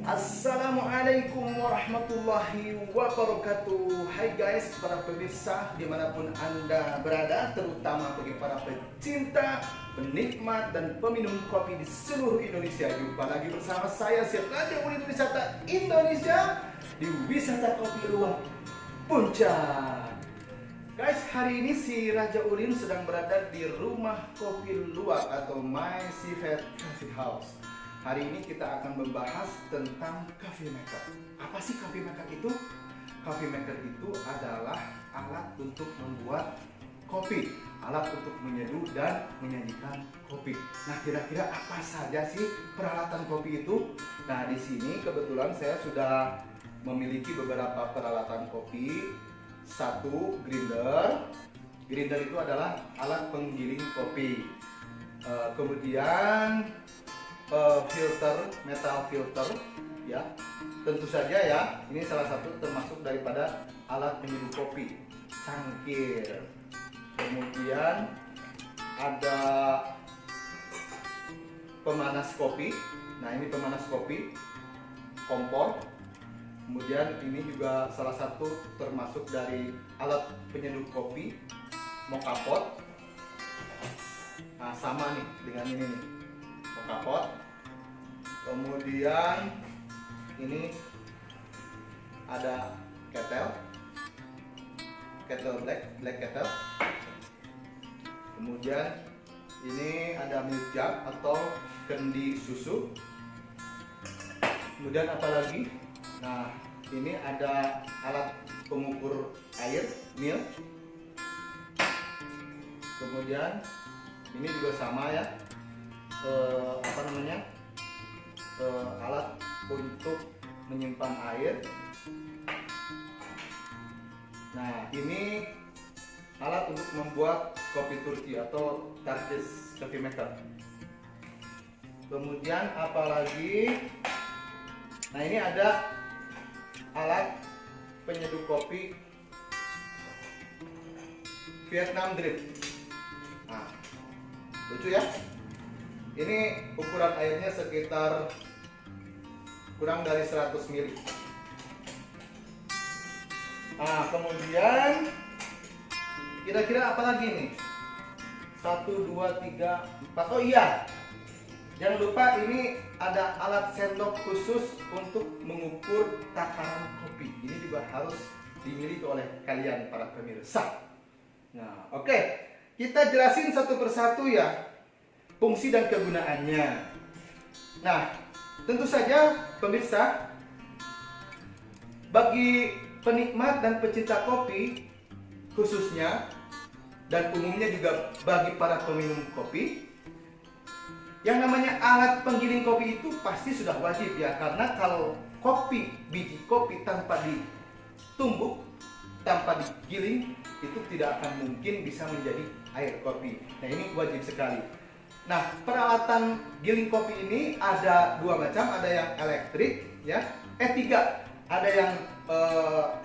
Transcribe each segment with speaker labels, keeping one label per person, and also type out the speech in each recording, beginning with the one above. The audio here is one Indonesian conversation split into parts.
Speaker 1: Assalamualaikum warahmatullahi wabarakatuh. Hai guys, para pemirsa dimanapun Anda berada, terutama bagi para pecinta, penikmat, dan peminum kopi di seluruh Indonesia. Jumpa lagi bersama saya, Chef Raja Ulin Wisata Indonesia di Wisata Kopi Luwak Puncak. Guys, hari ini si Raja Ulin sedang berada di rumah kopi luwak atau My Seafood Coffee House. Hari ini kita akan membahas tentang coffee maker. Apa sih coffee maker itu? Coffee maker itu adalah alat untuk membuat kopi, alat untuk menyeduh dan menyajikan kopi. Nah, kira-kira apa saja sih peralatan kopi itu? Nah, di sini kebetulan saya sudah memiliki beberapa peralatan kopi. Satu, grinder. Grinder itu adalah alat penggiling kopi. Kemudian filter, metal filter, ya. Tentu saja ya, ini salah satu termasuk daripada alat penyeduh kopi, cangkir. Kemudian ada pemanas kopi. Nah, ini pemanas kopi, kompor. Kemudian ini juga salah satu termasuk dari alat penyeduh kopi, moka pot. Nah, sama nih dengan ini nih, moka pot. Kemudian ini ada kettle black kettle. Kemudian ini ada milk jug atau kendi susu. Kemudian apa lagi? Nah, ini ada alat pengukur air, milk. Kemudian ini juga sama ya, alat untuk menyimpan air. Nah, ini alat untuk membuat kopi Turki atau Turkish coffee maker. Kemudian apalagi? Nah, ini ada alat penyeduh kopi Vietnam drip. Nah, lucu ya. Ini ukuran airnya sekitar kurang dari 100 ml. Nah, kemudian kira-kira apa lagi nih? 1, 2, 3, 4. Oh iya, jangan lupa ini ada alat sendok khusus untuk mengukur takaran kopi. Ini juga harus dimiliki oleh kalian para pemirsa. Nah, oke. Kita jelasin satu persatu ya, fungsi dan kegunaannya. Nah, tentu saja pemirsa, bagi penikmat dan pecinta kopi khususnya, dan umumnya juga bagi para peminum kopi, yang namanya alat penggiling kopi itu pasti sudah wajib ya, karena kalau biji kopi tanpa ditumbuk, tanpa digiling, itu tidak akan mungkin bisa menjadi air kopi. Nah, ini wajib sekali. Nah, peralatan giling kopi ini ada dua macam, ada yang elektrik ya, tiga. Ada yang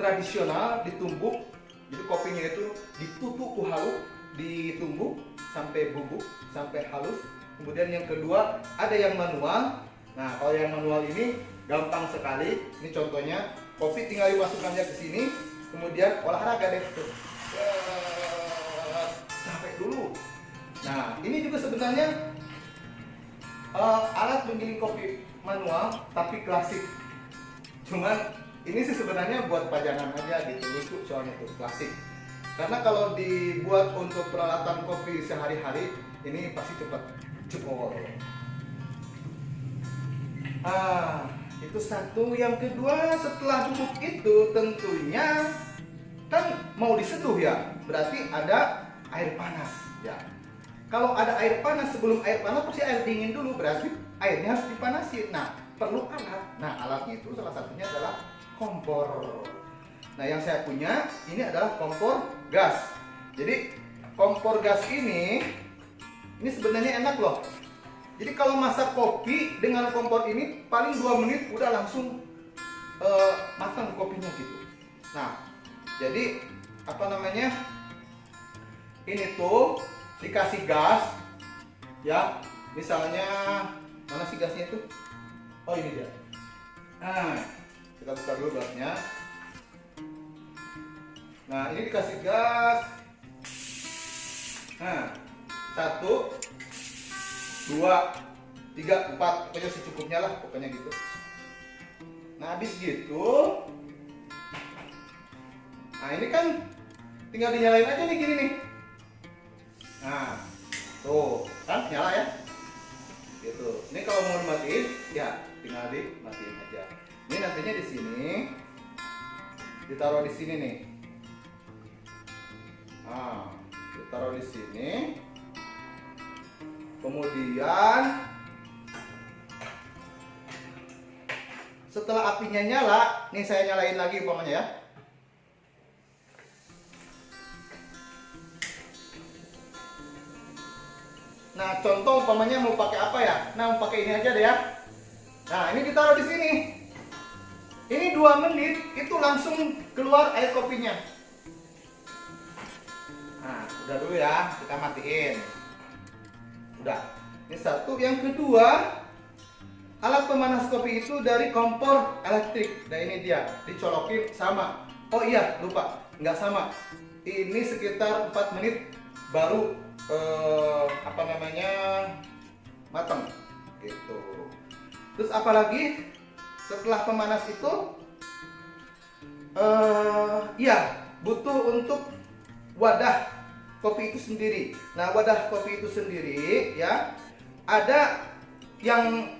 Speaker 1: tradisional ditumbuk, jadi kopinya itu ditutuk halus, ditumbuk sampai bubuk, sampai halus. Kemudian yang kedua ada yang manual. Nah, kalau yang manual ini gampang sekali. Ini contohnya, kopi tinggal dimasukkannya ke sini, kemudian olahraga deh tuh. Capek dulu. Nah, ini juga sebenarnya alat penggiling kopi manual tapi klasik. Cuman ini sih sebenarnya buat pajangan aja gitu, lucu soalnya tuh, klasik. Karena kalau dibuat untuk peralatan kopi sehari-hari, ini pasti cepat jebol. Itu satu. Yang kedua, setelah bubuk itu tentunya kan mau diseduh ya, berarti ada air panas ya. Kalau ada air panas, sebelum air panas pasti air dingin dulu, berarti airnya harus dipanasin. Nah, perlu alat. Nah, alatnya itu salah satunya adalah kompor. Nah, yang saya punya ini adalah kompor gas. Jadi kompor gas ini sebenarnya enak loh. Jadi kalau masak kopi dengan kompor ini paling 2 menit udah langsung matang kopinya gitu. Nah, jadi ini tuh dikasih gas ya, misalnya mana sih gasnya itu? Oh, ini dia. Nah, kita buka dulu gasnya. Nah, ini dikasih gas. Nah, 1, 2, 3, 4, pokoknya secukupnya lah, pokoknya gitu. Nah, habis gitu, nah ini kan tinggal dinyalain aja nih gini nih. Nah, tuh kan nyala ya. Gitu. Ini kalau mau dimatiin, ya tinggal dimatiin aja. Ini nantinya di sini, ditaruh di sini nih. Nah, ditaruh di sini. Kemudian setelah apinya nyala, nih saya nyalain lagi umpamanya ya. Nah, contoh umpamanya mau pakai apa ya? Nah, mau pakai ini aja deh ya. Nah, ini ditaruh di sini. Ini 2 menit itu langsung keluar air kopinya. Nah, udah dulu ya, kita matiin. Udah. Ini satu, yang kedua, alat pemanas kopi itu dari kompor elektrik. Nah, ini dia, dicolokin sama. Oh iya, lupa, nggak sama. Ini sekitar 4 menit baru matang gitu. Terus apalagi setelah pemanas itu ya butuh untuk wadah kopi itu sendiri. Nah, wadah kopi itu sendiri ya ada yang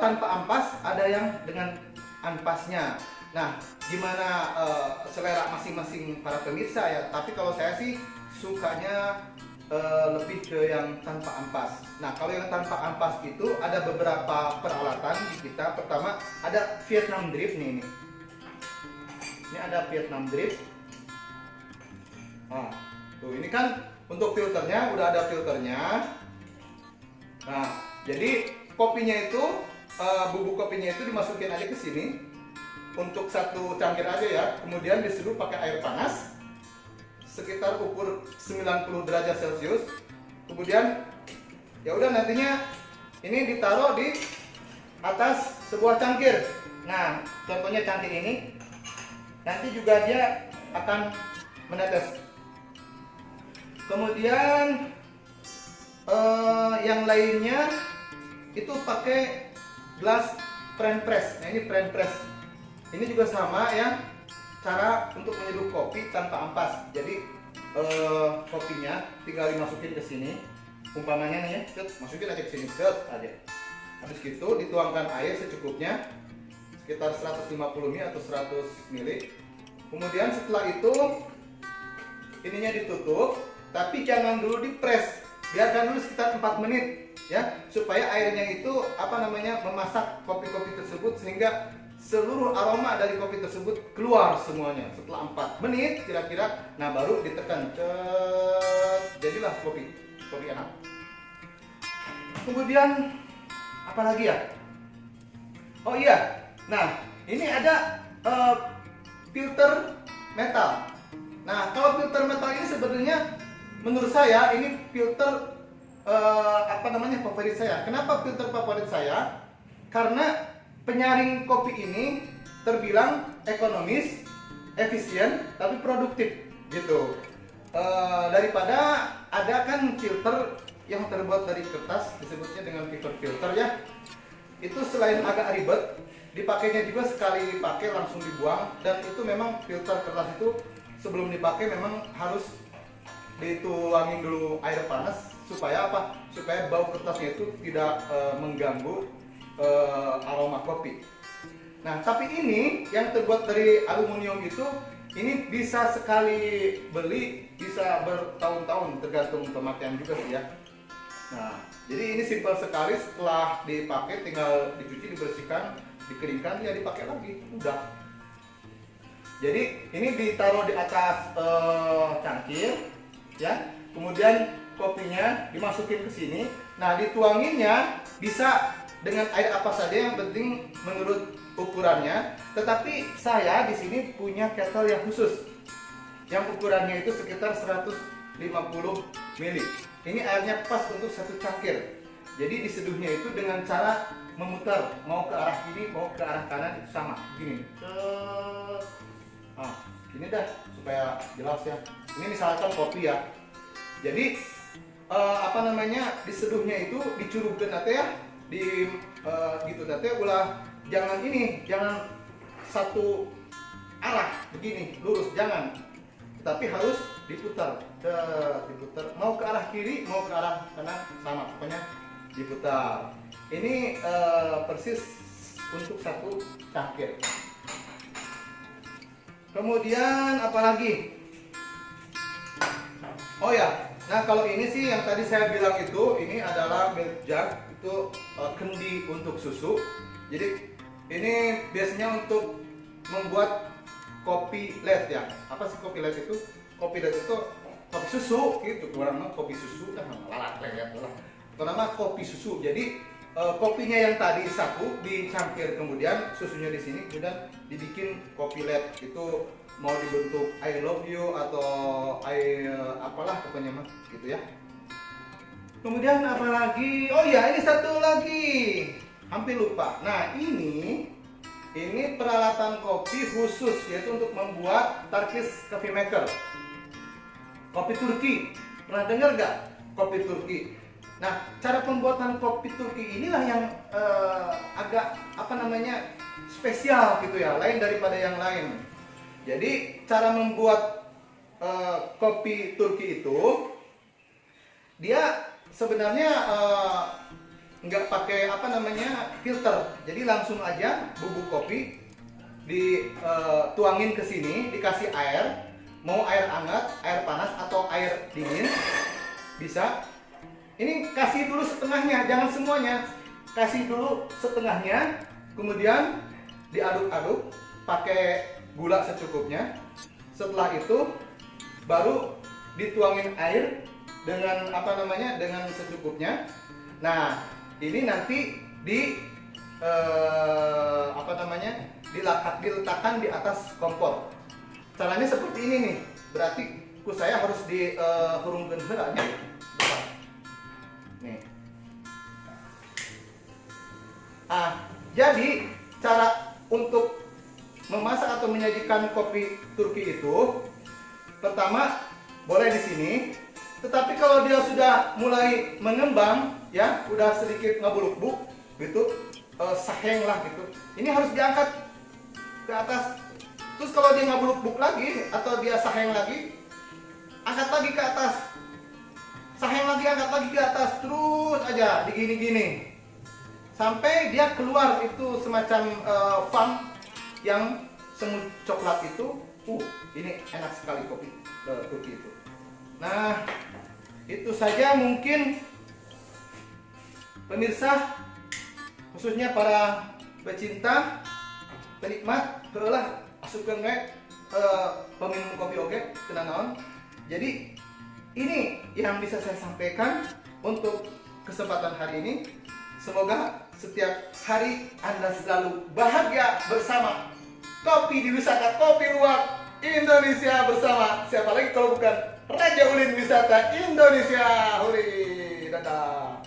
Speaker 1: tanpa ampas, ada yang dengan ampasnya. Nah, gimana selera masing-masing para pemirsa ya. Tapi kalau saya sih sukanya lebih ke yang tanpa ampas. Nah, kalau yang tanpa ampas itu ada beberapa peralatan di kita. Pertama ada Vietnam Drip nih. Ini ada Vietnam Drip. Nah, tuh ini kan untuk filternya udah ada filternya. Nah, jadi kopinya itu bubuk kopinya itu dimasukin aja ke sini untuk 1 cangkir aja ya. Kemudian diseduh pakai air panas sekitar ukur 90 derajat Celcius. Kemudian ya udah nantinya ini ditaruh di atas sebuah cangkir. Nah, contohnya cangkir ini nanti juga dia akan menetes. Kemudian yang lainnya itu pakai gelas French press. Nah, ini French press. Ini juga sama ya, cara untuk menyeduh kopi tanpa ampas. Jadi kopinya tinggal dimasukin ke sini. Umpamanya nih ya, masukin aja ke sini, aja. Habis gitu dituangkan air secukupnya, sekitar 150 ml atau 100 ml. Kemudian setelah itu ininya ditutup, tapi jangan dulu dipres. Biarkan dulu sekitar 4 menit ya, supaya airnya itu memasak kopi-kopi tersebut sehingga seluruh aroma dari kopi tersebut keluar semuanya. Setelah 4 menit kira-kira, nah baru ditekan, jadilah kopi enak. Kemudian apa lagi ya? Oh iya, nah ini ada filter metal. Nah, kalau filter metal ini sebenarnya menurut saya ini filter favorit saya. Kenapa filter favorit saya? Karena penyaring kopi ini terbilang ekonomis, efisien, tapi produktif gitu. Daripada ada kan filter yang terbuat dari kertas, disebutnya dengan paper filter ya. Itu selain agak ribet, dipakainya juga sekali pakai langsung dibuang. Dan itu memang filter kertas itu sebelum dipakai memang harus dituangin dulu air panas supaya apa? Supaya bau kertasnya itu tidak mengganggu aroma kopi. Nah, tapi ini yang terbuat dari aluminium itu, ini bisa sekali beli, bisa bertahun-tahun, tergantung pemakaian juga sih ya. Nah, jadi ini simpel sekali, setelah dipakai tinggal dicuci, dibersihkan, dikeringkan, ya dipakai lagi, udah. Jadi ini ditaruh di atas cangkir, ya. Kemudian kopinya dimasukin ke sini. Nah, dituanginnya bisa dengan air apa saja, yang penting menurut ukurannya. Tetapi saya di sini punya kettle yang khusus, yang ukurannya itu sekitar 150 ml. Ini airnya pas untuk 1 cangkir. Jadi diseduhnya itu dengan cara memutar, mau ke arah kiri, mau ke arah kanan itu sama, gini. Nah, gini dah supaya jelas ya. Ini misalkan kopi ya. Jadi apa namanya, diseduhnya itu dicurugkeun teh ya, di gitu teh ulah jangan ini, jangan satu arah begini lurus, jangan, tapi harus diputar, diputar mau ke arah kiri mau ke arah kanan sama, pokoknya diputar. Ini persis untuk satu cangkir. Kemudian apalagi? Oh ya, nah kalau ini sih yang tadi saya bilang itu, ini adalah milk jug, itu kendi untuk susu. Jadi ini biasanya untuk membuat kopi let ya. Apa sih kopi let itu? Kopi let itu kopi susu gitu. Kurang mah kopi susu kan lalat ya lah. Nama kopi susu. Jadi kopinya yang tadi satu dicangkir, kemudian susunya di sini, kemudian dibikin kopi let. Itu mau dibentuk I love you atau apalah pokoknya mah gitu ya. Kemudian apa lagi? Oh ya, ini satu lagi. Hampir lupa. Nah, ini peralatan kopi khusus, yaitu untuk membuat Turkish coffee maker. Kopi Turki. Pernah dengar gak kopi Turki? Nah, cara pembuatan kopi Turki inilah yang agak apa namanya, spesial gitu ya, lain daripada yang lain. Jadi cara membuat kopi Turki itu, dia sebenarnya nggak pakai apa namanya filter. Jadi langsung aja bubuk kopi dituangin ke sini, dikasih air, mau air hangat, air panas atau air dingin bisa. Ini kasih dulu setengahnya, jangan semuanya. Kasih dulu setengahnya, kemudian diaduk-aduk pakai gula secukupnya. Setelah itu baru dituangin air dengan apa namanya, dengan secukupnya. Nah, ini nanti apa namanya, diletakkan di atas kompor. Caranya seperti ini nih. Berarti saya harus dihurungkeun heula nya. Nih. Jadi cara untuk memasak atau menyajikan kopi Turki itu, pertama boleh di sini. Tetapi kalau dia sudah mulai mengembang, ya, udah sedikit ngebuluk-buluk gitu, saheng lah gitu. Ini harus diangkat ke atas. Terus kalau dia ngebuluk-buluk lagi atau dia saheng lagi, angkat lagi ke atas. Saheng lagi, angkat lagi ke atas, terus aja digini-gini sampai dia keluar itu semacam foam yang semut coklat itu. Ini enak sekali kopi Turki itu. Nah, itu saja mungkin pemirsa, khususnya para pecinta, penikmat, heulah asupkeun we peminum kopi oge kena naon. Jadi ini yang bisa saya sampaikan untuk kesempatan hari ini. Semoga setiap hari Anda selalu bahagia bersama Kopi di Wisata Kopi Luwak Indonesia bersama siapa lagi kalau bukan Raja Ulin Wisata Indonesia. Huri, dadah.